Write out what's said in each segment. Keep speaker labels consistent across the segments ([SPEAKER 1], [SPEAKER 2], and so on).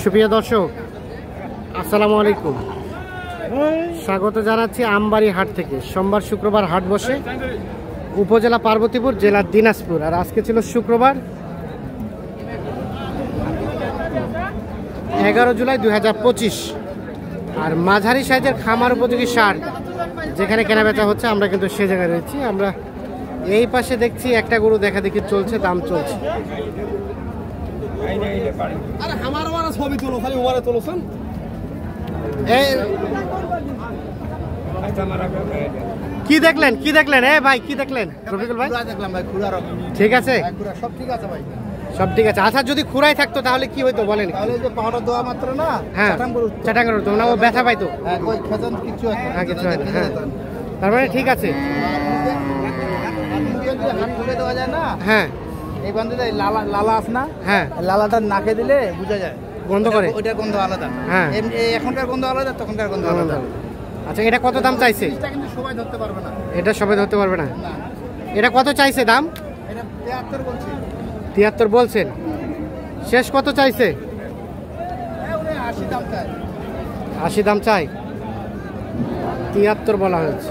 [SPEAKER 1] সুপ্রিয় দর্শক, আসসালামু আলাইকুম। স্বাগত জানাচ্ছি আমবাড়ি হাট থেকে। সোমবার শুক্রবার হাট বসে উপজেলা পার্বতীপুর, জেলা দিনাজপুর। আর আজকে ছিল শুক্রবার 11 জুলাই 2025। আর মাঝারি সাইজের খামার উপযোগী সার যেখানে কেনাবেচা হচ্ছে, আমরা কিন্তু সে জায়গায় রয়েছি। আমরা এই পাশে দেখছি একটা গরু দেখা দেখি চলছে, দাম চলছে। কি দেখলেন কি দেখলেন ভাই, কি দেখলেন রফিকুল ভাই? ঠিক আছে,
[SPEAKER 2] সব ঠিক আছে ভাই,
[SPEAKER 1] সব ঠিক আছে। আচ্ছা, যদি খুরাই থাকতো তাহলে কি হইতো বলেন?
[SPEAKER 2] পাউডার দেওয়া মাত্র না,
[SPEAKER 1] হ্যাঁ চাটাঙ্গার হতো না, ও ব্যথা পাইতো।
[SPEAKER 2] কিছু
[SPEAKER 1] কিছু হয় না, হ্যাঁ। তার মানে ঠিক আছে,
[SPEAKER 2] দেওয়া যায় না।
[SPEAKER 1] হ্যাঁ
[SPEAKER 2] এই বান্ধে লালা আছে না,
[SPEAKER 1] হ্যাঁ,
[SPEAKER 2] লালাটা নাকে দিলে বোঝা যায়,
[SPEAKER 1] গন্ধ করে।
[SPEAKER 2] ওইটার গন্ধ আলাদা,
[SPEAKER 1] হ্যাঁ।
[SPEAKER 2] এখনকার গন্ধ আলাদা, তখনকার গন্ধ আলাদা।
[SPEAKER 1] আচ্ছা, এটা কত দাম চাইছে?
[SPEAKER 2] কিন্তু সবাই ধরতে পারবে না,
[SPEAKER 1] এটা সবাই ধরতে পারবে না। এটা কত চাইছে দাম?
[SPEAKER 2] এটা 73 বলছি।
[SPEAKER 1] 73 বলছেন, শেষ কত চাইছে?
[SPEAKER 2] 80 দাম চাই।
[SPEAKER 1] 80 দাম চাই, 73 বলা হয়েছে।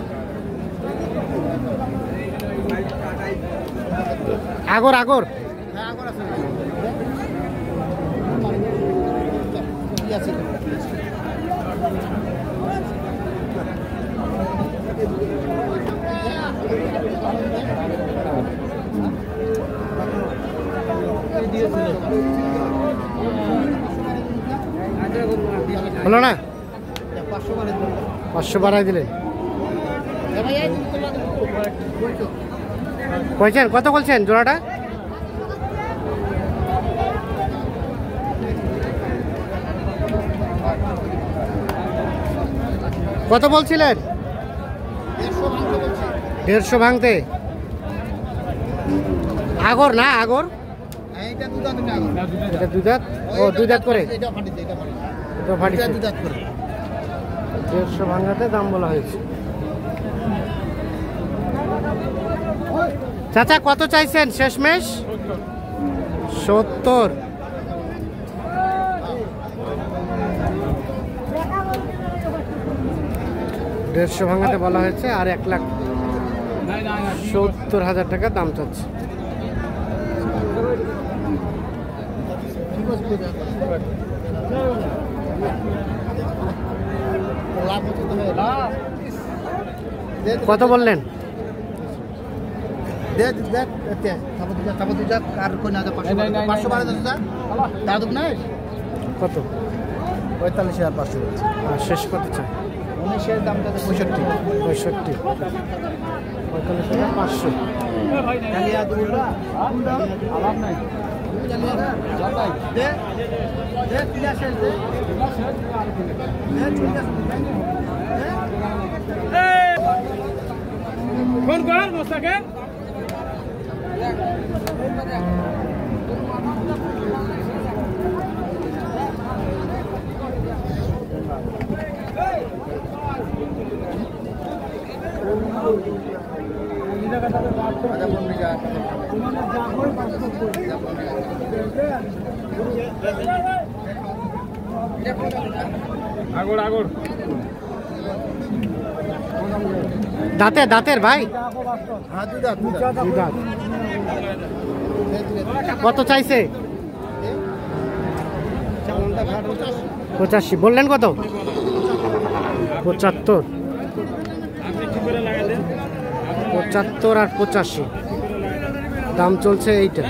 [SPEAKER 1] আগর আগর
[SPEAKER 2] হ্যাঁ, আগর আছে। ঠিক আছে,
[SPEAKER 1] হলো না? 500 বাড়াই দিলেন। কইছেন কত বলছেন জোড়াটা? কত বলছিলেন? 150 ভাঙতে। আগর না, আগর
[SPEAKER 2] এটা দুধ দাঁত না,
[SPEAKER 1] এটা দুই দাঁত। ও, দুই দাঁত করে,
[SPEAKER 2] এটা ফাটিছে, এটা ফাটিছে,
[SPEAKER 1] এটা ফাটিছে।
[SPEAKER 2] দুধ দাঁত করে
[SPEAKER 1] 150 ভাঙাতে দাম বলা হয়েছে। চাচা কত চাইছেন শেষমেশ? 70। দেড়শো ভাঙাতে বলা হয়েছে, আর 1,70,000 টাকা দাম চাচ্ছে। কত বললেন? কত?
[SPEAKER 2] 45,500।
[SPEAKER 1] আর শেষ কত চাই?
[SPEAKER 2] 19-এর দামটা 65।
[SPEAKER 1] 65, 45,500।
[SPEAKER 2] ফোন কর মোস্তাকে। আগর আগর
[SPEAKER 1] দাঁতের দাঁতের ভাই,
[SPEAKER 2] হ্যাঁ, দুধ দাঁত।
[SPEAKER 1] দুই দাঁত। কত চাইছে? 85 বললেন। কত? 75। 75 আর 85 দাম চলছে এইটা।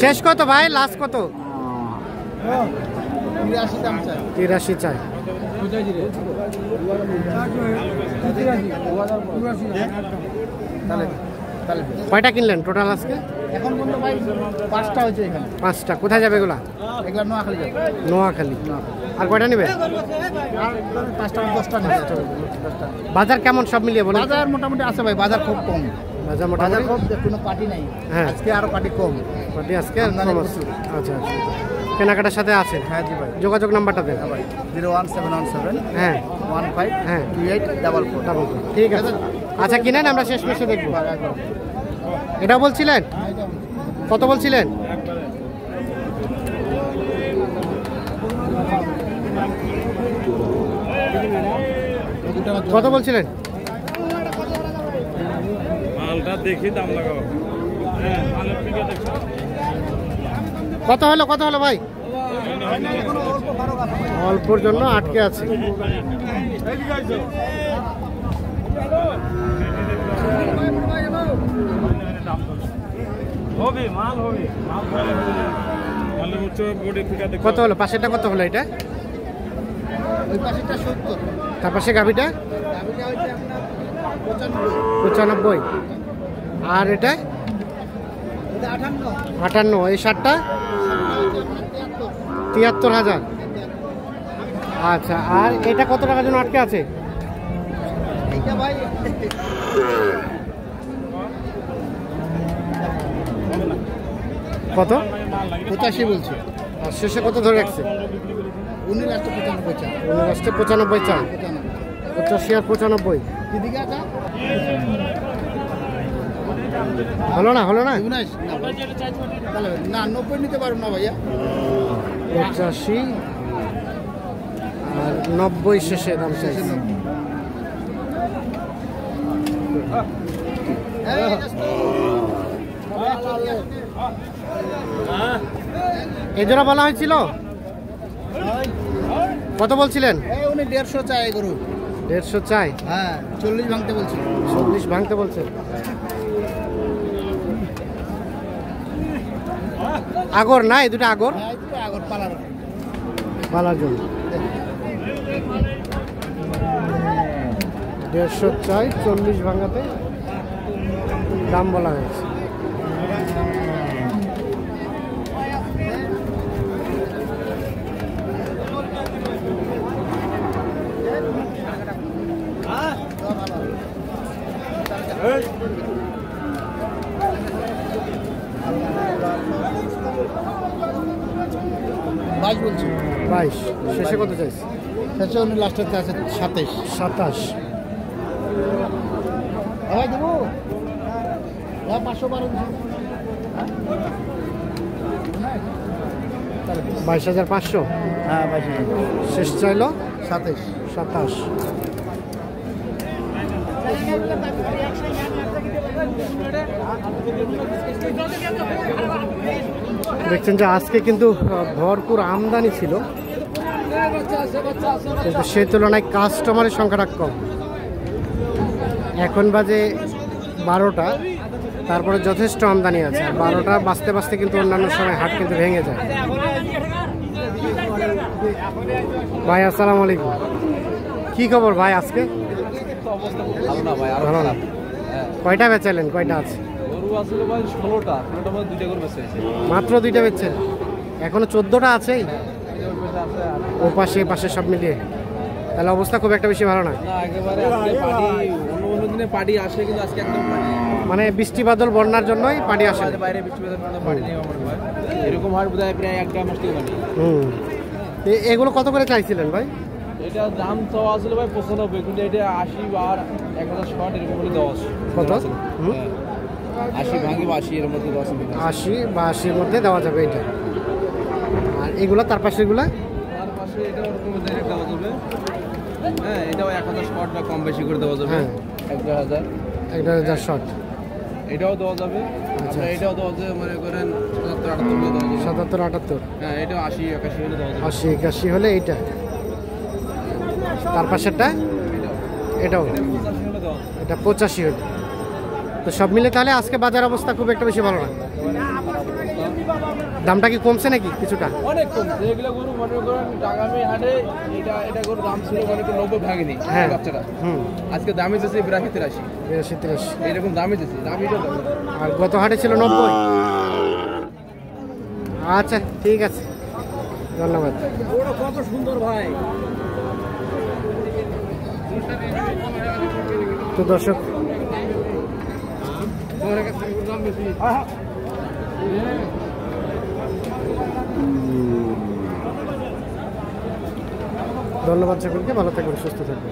[SPEAKER 1] শেষ কত ভাই, লাস্ট কত? 83 চাই। কয়টা কিনলেন টোটাল আজকে?
[SPEAKER 2] এখন পর্যন্ত ভাই 5টা হয়েছে এখানে।
[SPEAKER 1] 5টা। কোথায় যাবে এগুলা?
[SPEAKER 2] এগুলা নোয়াখালী যাবে।
[SPEAKER 1] নোয়াখালী। আর কয়টা নেবে?
[SPEAKER 2] আর 5টা 10টা নেবে।
[SPEAKER 1] বাজার কেমন সব মিলিয়ে বলেন?
[SPEAKER 2] বাজার মোটামুটি আছে ভাই, বাজার খুব কম।
[SPEAKER 1] বাজার
[SPEAKER 2] বাজার
[SPEAKER 1] মোটামুটি
[SPEAKER 2] খুব, কোনো পার্টি নাই।
[SPEAKER 1] হ্যাঁ,
[SPEAKER 2] আজকে আরো পার্টি কম।
[SPEAKER 1] পার্টি আজকে কম আছে। আচ্ছা আচ্ছা, কেনাকাটার সাথে আছেন?
[SPEAKER 2] হ্যাঁ জি ভাই।
[SPEAKER 1] যোগাযোগ নাম্বারটা দেন।
[SPEAKER 2] হ্যাঁ ভাই, 01717
[SPEAKER 1] হ্যাঁ
[SPEAKER 2] 152844।
[SPEAKER 1] ঠিক আছে। আচ্ছা কিনেন, আমরা শেষ মেশে দেখবো। এটা বলছিলেন কত বলছিলেন? কত বলছিলেন?
[SPEAKER 3] মালটা দেখি দাম লাগাবো।
[SPEAKER 1] কত হলো কত হলো ভাই? অল্পর জন্য আটকে আছে। কত হলো? পাশেরটা কত হলো? এটা
[SPEAKER 2] ওই পাশেরটা 70,
[SPEAKER 1] তার পাশে গাভিটা
[SPEAKER 2] দাবিটা হচ্ছে আপনার
[SPEAKER 1] 95, আর এটা
[SPEAKER 2] 58,
[SPEAKER 1] 58, এই 60টা 73,000। আচ্ছা, আর এটা কত টাকার জন্য আটকে আছে?
[SPEAKER 2] এইটা ভাই
[SPEAKER 1] কত?
[SPEAKER 2] 85 বলছে।
[SPEAKER 1] আর শেষে কত ধরে রাখছে?
[SPEAKER 2] উনি লাস্টে 95 চায়।
[SPEAKER 1] লাস্টে 95 চাই। 85 আর 95
[SPEAKER 2] এদিকে আছে
[SPEAKER 1] হলো না? হলো না?
[SPEAKER 2] 19 না ভাই। তাহলে না 90 নিতে পারবো না ভাইয়া।
[SPEAKER 1] 85 আর 90 শেষে দাম চাইছে। এই জোড়া বলা হয়েছিল কত বলছিলেন?
[SPEAKER 2] উনি 150 চায় গরু।
[SPEAKER 1] 150 চাই।
[SPEAKER 2] হ্যাঁ 40 ভাঙতে বলছি।
[SPEAKER 1] 40 ভাঙতে বলছেন। আগর না, এই দুটো আগর
[SPEAKER 2] হ্যাঁ এই তো আগর পালার।
[SPEAKER 1] পালার জন্য 150 চাই, 40 ভাঙাতে দাম বলা হয়েছে।
[SPEAKER 2] বাইশ বলছি।
[SPEAKER 1] 22 শেষে কত চাইছে?
[SPEAKER 2] শেষে উনি লাস্টের আছে 27।
[SPEAKER 1] 27।
[SPEAKER 2] ভাই দেবো 512
[SPEAKER 1] 22,500
[SPEAKER 2] হ্যাঁ 22।
[SPEAKER 1] শেষ চাইলো
[SPEAKER 2] 27।
[SPEAKER 1] 27। দেখছেন যে আজকে কিন্তু ভরপুর আমদানি ছিল, কিন্তু সেই তুলনায় কাস্টমারের সংখ্যাটা কম। এখন বাজে 12টা, তারপরে যথেষ্ট আমদানি আছে। আর 12টা বাজতে বাজতে কিন্তু অন্যান্য সময় হাট কিন্তু ভেঙে যায়। ভাই আসসালামু আলাইকুম, কি খবর ভাই আজকে?
[SPEAKER 3] ভালো না ভাই, আরো
[SPEAKER 1] ভালো না।
[SPEAKER 3] খারাপ। হ্যাঁ,
[SPEAKER 1] কয়টা বেচালেন? কয়টা আছে?
[SPEAKER 3] গরু আসলে ভাই 16টা, 16টার মধ্যে 2টা গরু বেঁচেছে।
[SPEAKER 1] মাত্র 2টা বেচছেন? এখনো 14টা আছেই? ও পাশে এ পাশে সব মিলিয়ে তাহলে অবস্থা খুব একটা বেশি ভালো না।
[SPEAKER 3] না একেবারে আজকে পার্টি, অন্য দিনে পার্টি আসে কিন্তু আজকে একদম পার্টি নেই।
[SPEAKER 1] মানে বৃষ্টি বাদল বন্যার জন্যই পানি আসে।
[SPEAKER 3] আমাদের বাইরে বৃষ্টি বেতন পার্টি নেই আমার ভাই। এরকম হাট বোধহয় প্রায় 1 মাস থেকে পানি।
[SPEAKER 1] এগুলো কত করে চাইছিলেন ভাই?
[SPEAKER 3] এটা দাম তো আসলে ভাই 95, কিন্তু এটা 80 আর 1000 শর্ট এরকম করে দেওয়া আছে।
[SPEAKER 1] কত?
[SPEAKER 3] 80 ভাঙি বা 80 এর মধ্যে 10 মিনিট।
[SPEAKER 1] 80 বা 80-র মধ্যে দেওয়া যাবে এটা। আর এগুলো তার পাশে এগুলা?
[SPEAKER 3] তার পাশে এটা ওরকম ডাইরেক্ট দেওয়া যাবে। হ্যাঁ এটাও 1000 শর্ট বা কম বেশি করে দেওয়া যাবে।
[SPEAKER 1] হ্যাঁ
[SPEAKER 3] 1000
[SPEAKER 1] একটা 1000 শর্ট।
[SPEAKER 3] এটাও দেওয়া যাবে। আমরা এটাও দেওয়া যাবে, মনে করেন 77 78 করে দেওয়া যাবে।
[SPEAKER 1] 77 78।
[SPEAKER 3] হ্যাঁ এটাও 80 81 হলে দেওয়া যাবে।
[SPEAKER 1] 80 81 হলে এইটা। তার পাশেরটা এটাও,
[SPEAKER 3] 85 হলে দেওয়া যাবে।
[SPEAKER 1] এটা 85 হলে। তো সব মিলে তাহলে আজকে বাজার অবস্থা খুব একটা বেশি ভালো না। দামটা কি কমছে নাকি কিছুটা?
[SPEAKER 3] অনেক কমছে। এগুলো গরু মনে করেন আগামী হাটে এটা গরু দাম ছিল মনে করেন 90 ভাগেনি
[SPEAKER 1] হ্যাঁ।
[SPEAKER 3] বাচ্চাটা। আজকে দামে যাচ্ছে 82 83
[SPEAKER 1] 82 83।
[SPEAKER 3] এরকম দামে যাচ্ছে। দামই তো দাম।
[SPEAKER 1] আর গত হাটে ছিল 90। আচ্ছা ঠিক আছে, ধন্যবাদ।
[SPEAKER 3] ওটা কত সুন্দর ভাই।
[SPEAKER 1] তো দর্শক
[SPEAKER 3] তোমার কাছে দাম বেশি।
[SPEAKER 1] ধন্যবাদ সকলকে, ভালো থাকবেন, সুস্থ থাকবেন।